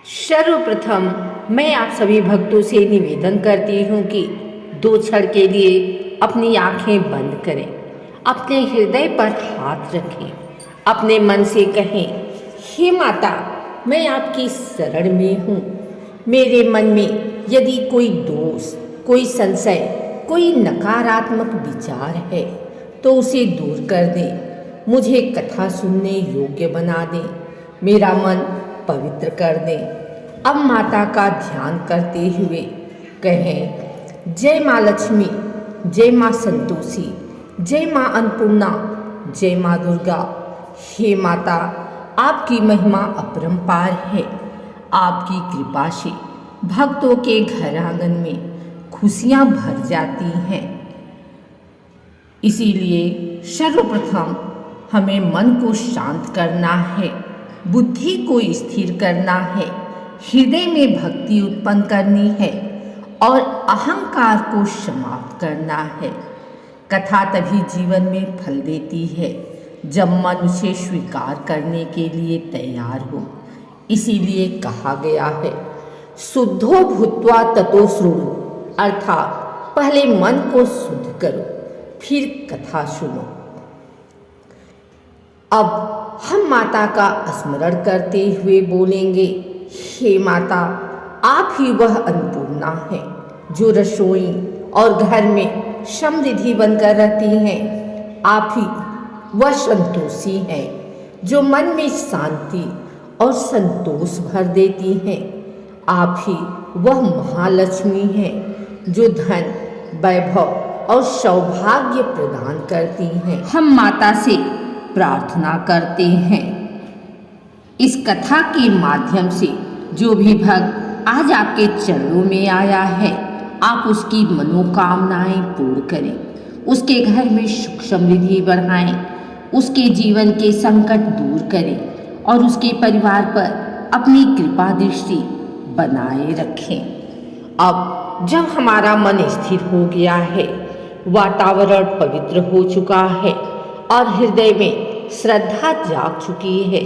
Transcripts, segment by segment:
सर्वप्रथम मैं आप सभी भक्तों से निवेदन करती हूँ कि 2 क्षण के लिए अपनी आंखें बंद करें, अपने हृदय पर हाथ रखें, अपने मन से कहें, हे माता, मैं आपकी शरण में हूँ। मेरे मन में यदि कोई दोष, कोई संशय, कोई नकारात्मक विचार है तो उसे दूर कर दें। मुझे कथा सुनने योग्य बना दें, मेरा मन पवित्र कर दें। अब माता का ध्यान करते हुए कहें, जय माँ लक्ष्मी, जय माँ संतोषी, जय माँ अन्नपूर्णा, जय माँ दुर्गा। हे माता, आपकी महिमा अपरंपार है। आपकी कृपा से भक्तों के घर आंगन में खुशियाँ भर जाती हैं। इसीलिए सर्वप्रथम हमें मन को शांत करना है, बुद्धि को स्थिर करना है, हृदय में भक्ति उत्पन्न करनी है और अहंकार को समाप्त करना है। कथा तभी जीवन में फल देती है जब मन उसे स्वीकार करने के लिए तैयार हो। इसीलिए कहा गया है, शुद्धो भूत्वा ततो शृणु, अर्थात पहले मन को शुद्ध करो फिर कथा सुनो। अब हम माता का स्मरण करते हुए बोलेंगे, हे माता, आप ही वह अन्नपूर्णा है जो रसोई और घर में समृद्धि बनकर रहती हैं। आप ही वह संतोषी है जो मन में शांति और संतोष भर देती हैं। आप ही वह महालक्ष्मी है जो धन, वैभव और सौभाग्य प्रदान करती हैं। हम माता से प्रार्थना करते हैं, इस कथा के माध्यम से जो भी भक्त आज आपके चरणों में आया है, आप उसकी मनोकामनाएं पूर्ण करें, उसके घर में सुख समृद्धि बढ़ाएं, उसके जीवन के संकट दूर करें और उसके परिवार पर अपनी कृपा दृष्टि बनाए रखें। अब जब हमारा मन स्थिर हो गया है, वातावरण पवित्र हो चुका है और हृदय में श्रद्धा जाग चुकी है,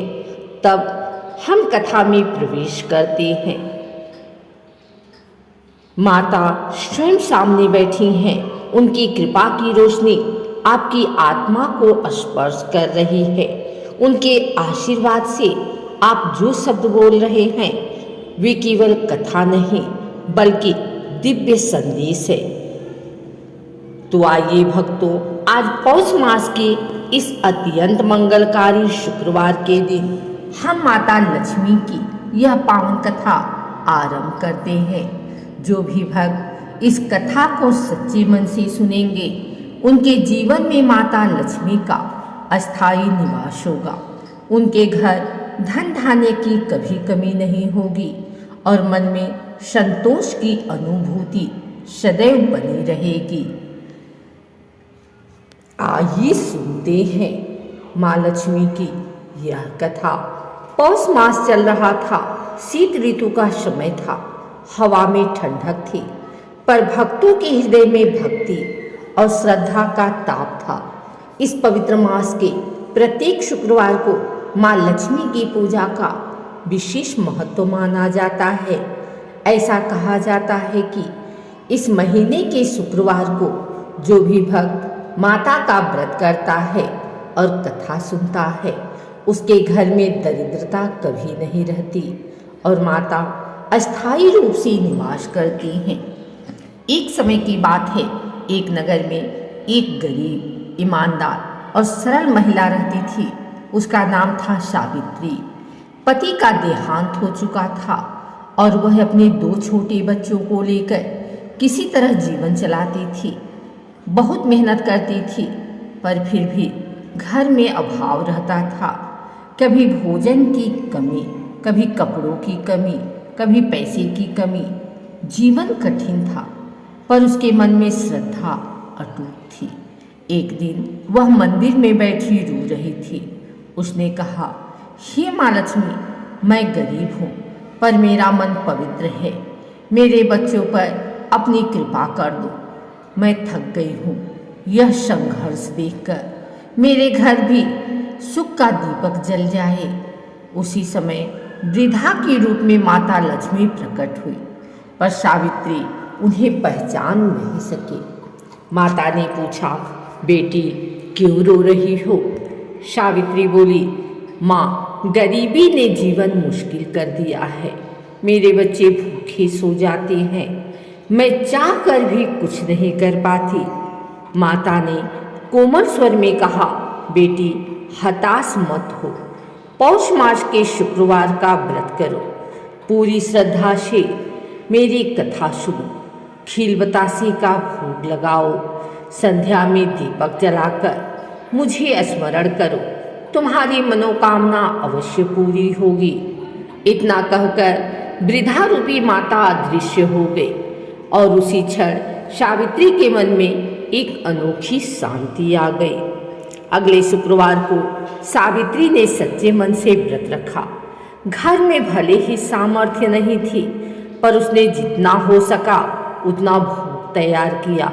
तब हम कथा में प्रवेश करते हैं। माता स्वयं सामने बैठी हैं, उनकी कृपा की रोशनी आपकी आत्मा को स्पर्श कर रही है। उनके आशीर्वाद से आप जो शब्द बोल रहे हैं वे केवल कथा नहीं बल्कि दिव्य संदेश है। तो आइए भक्तों, आज पौष मास के इस अत्यंत मंगलकारी शुक्रवार के दिन हम माता लक्ष्मी की यह पावन कथा आरंभ करते हैं। जो भी भक्त इस कथा को सच्चे मन से सुनेंगे, उनके जीवन में माता लक्ष्मी का अस्थायी निवास होगा। उनके घर धन धान्य की कभी कमी नहीं होगी और मन में संतोष की अनुभूति सदैव बनी रहेगी। आइए सुनते हैं माँ लक्ष्मी की यह कथा। पौष मास चल रहा था, शीत ऋतु का समय था, हवा में ठंडक थी, पर भक्तों के हृदय में भक्ति और श्रद्धा का ताप था। इस पवित्र मास के प्रत्येक शुक्रवार को माँ लक्ष्मी की पूजा का विशेष महत्व माना जाता है। ऐसा कहा जाता है कि इस महीने के शुक्रवार को जो भी भक्त माता का व्रत करता है और कथा सुनता है, उसके घर में दरिद्रता कभी नहीं रहती और माता अस्थायी रूप से निवास करती हैं। एक समय की बात है, एक नगर में एक गरीब, ईमानदार और सरल महिला रहती थी। उसका नाम था सावित्री। पति का देहांत हो चुका था और वह अपने 2 छोटे बच्चों को लेकर किसी तरह जीवन चलाती थी। बहुत मेहनत करती थी, पर फिर भी घर में अभाव रहता था। कभी भोजन की कमी, कभी कपड़ों की कमी, कभी पैसे की कमी। जीवन कठिन था, पर उसके मन में श्रद्धा अटूट थी। एक दिन वह मंदिर में बैठी रो रही थी। उसने कहा, हे माँ लक्ष्मी, मैं गरीब हूँ पर मेरा मन पवित्र है। मेरे बच्चों पर अपनी कृपा कर दो। मैं थक गई हूँ यह संघर्ष देखकर। मेरे घर भी सुख का दीपक जल जाए। उसी समय वृद्धा के रूप में माता लक्ष्मी प्रकट हुई, पर सावित्री उन्हें पहचान नहीं सकी। माता ने पूछा, बेटी क्यों रो रही हो? सावित्री बोली, माँ, गरीबी ने जीवन मुश्किल कर दिया है। मेरे बच्चे भूखे सो जाते हैं, मैं चाह कर भी कुछ नहीं कर पाती। माता ने कोमल स्वर में कहा, बेटी हताश मत हो, पौष मास के शुक्रवार का व्रत करो, पूरी श्रद्धा से मेरी कथा सुनो, खील बतासे का भोग लगाओ, संध्या में दीपक जलाकर मुझे स्मरण करो, तुम्हारी मनोकामना अवश्य पूरी होगी। इतना कहकर वृद्धा रूपी माता अदृश्य हो गई और उसी क्षण सावित्री के मन में एक अनोखी शांति आ गई। अगले शुक्रवार को सावित्री ने सच्चे मन से व्रत रखा। घर में भले ही सामर्थ्य नहीं थी, पर उसने जितना हो सका उतना भोग तैयार किया।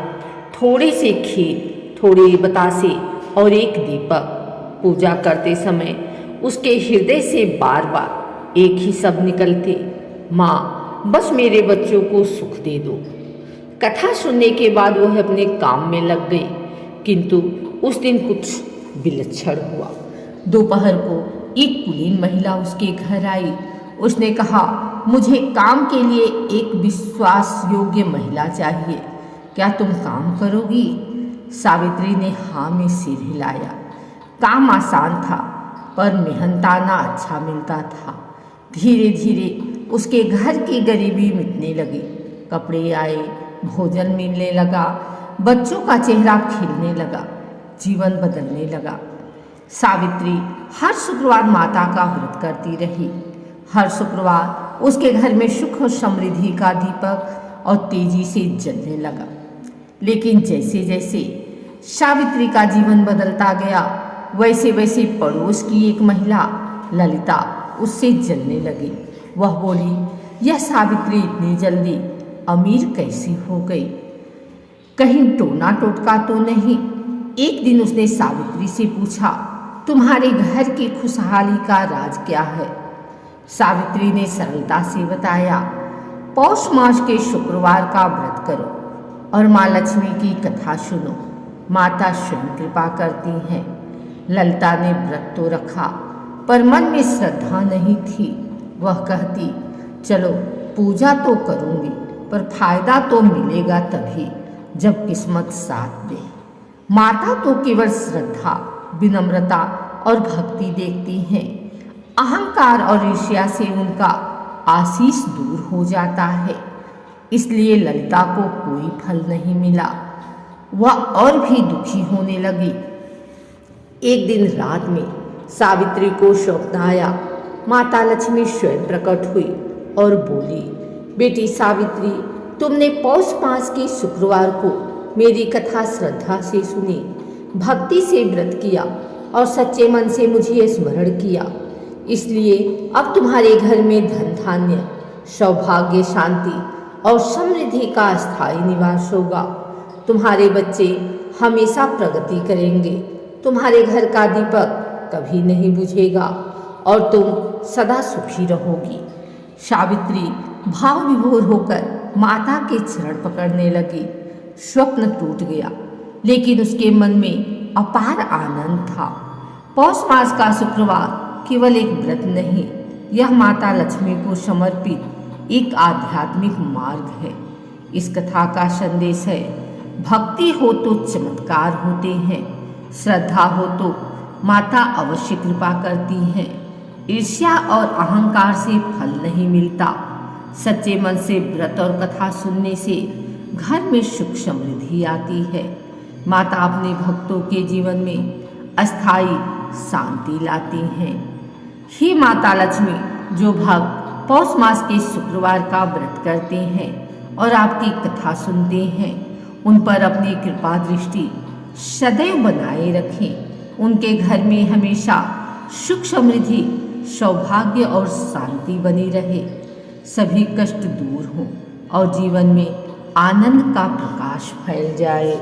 थोड़े से खीर, थोड़े बतासे और एक दीपक। पूजा करते समय उसके हृदय से बार बार एक ही शब्द निकलते, माँ बस मेरे बच्चों को सुख दे दो। कथा सुनने के बाद वह अपने काम में लग गई, किंतु उस दिन कुछ विलक्षण हुआ। दोपहर को एक कुलीन महिला उसके घर आई। उसने कहा, मुझे काम के लिए एक विश्वास योग्य महिला चाहिए, क्या तुम काम करोगी? सावित्री ने हाँ में सिर हिलाया। काम आसान था, पर मेहनताना अच्छा मिलता था। धीरे धीरे उसके घर की गरीबी मिटने लगी। कपड़े आए, भोजन मिलने लगा, बच्चों का चेहरा खिलने लगा, जीवन बदलने लगा। सावित्री हर शुक्रवार माता का व्रत करती रही। हर शुक्रवार उसके घर में सुख और समृद्धि का दीपक और तेजी से जलने लगा। लेकिन जैसे जैसे सावित्री का जीवन बदलता गया, वैसे वैसे पड़ोस की एक महिला ललिता उससे जलने लगी। वह बोली, यह सावित्री इतनी जल्दी अमीर कैसी हो गई? कहीं टोना टोटका तो नहीं? एक दिन उसने सावित्री से पूछा, तुम्हारे घर की खुशहाली का राज क्या है? सावित्री ने सरलता से बताया, पौष मास के शुक्रवार का व्रत करो और माँ लक्ष्मी की कथा सुनो, माता स्वयं कृपा करती हैं। ललिता ने व्रत तो रखा, पर मन में श्रद्धा नहीं थी। वह कहती, चलो पूजा तो करूँगी, पर फायदा तो मिलेगा तभी जब किस्मत साथ दे। माता तो केवल श्रद्धा, विनम्रता और भक्ति देखती हैं। अहंकार और ईर्ष्या से उनका आशीष दूर हो जाता है। इसलिए ललिता को कोई फल नहीं मिला। वह और भी दुखी होने लगी। एक दिन रात में सावित्री को स्वप्न आया। माता लक्ष्मी स्वयं प्रकट हुई और बोली, बेटी सावित्री, तुमने पौष मास के शुक्रवार को मेरी कथा श्रद्धा से सुनी, भक्ति से व्रत किया और सच्चे मन से मुझे स्मरण किया। इसलिए अब तुम्हारे घर में धन धान्य, सौभाग्य, शांति और समृद्धि का स्थायी निवास होगा। तुम्हारे बच्चे हमेशा प्रगति करेंगे, तुम्हारे घर का दीपक कभी नहीं बुझेगा और तुम सदा सुखी रहोगी। सावित्री भाव विभोर होकर माता के चरण पकड़ने लगी। स्वप्न टूट गया, लेकिन उसके मन में अपार आनंद था। पौष मास का शुक्रवार केवल एक व्रत नहीं, यह माता लक्ष्मी को समर्पित एक आध्यात्मिक मार्ग है। इस कथा का संदेश है, भक्ति हो तो चमत्कार होते हैं, श्रद्धा हो तो माता अवश्य कृपा करती हैं। ईर्ष्या और अहंकार से फल नहीं मिलता। सच्चे मन से व्रत और कथा सुनने से घर में सुख समृद्धि आती है। माता अपने भक्तों के जीवन में अस्थायी शांति लाती हैं। हे माता लक्ष्मी, जो भक्त पौष मास के शुक्रवार का व्रत करते हैं और आपकी कथा सुनते हैं, उन पर अपनी कृपा दृष्टि सदैव बनाए रखें। उनके घर में हमेशा सुख समृद्धि, सौभाग्य और शांति बनी रहे। सभी कष्ट दूर हों और जीवन में आनंद का प्रकाश फैल जाए।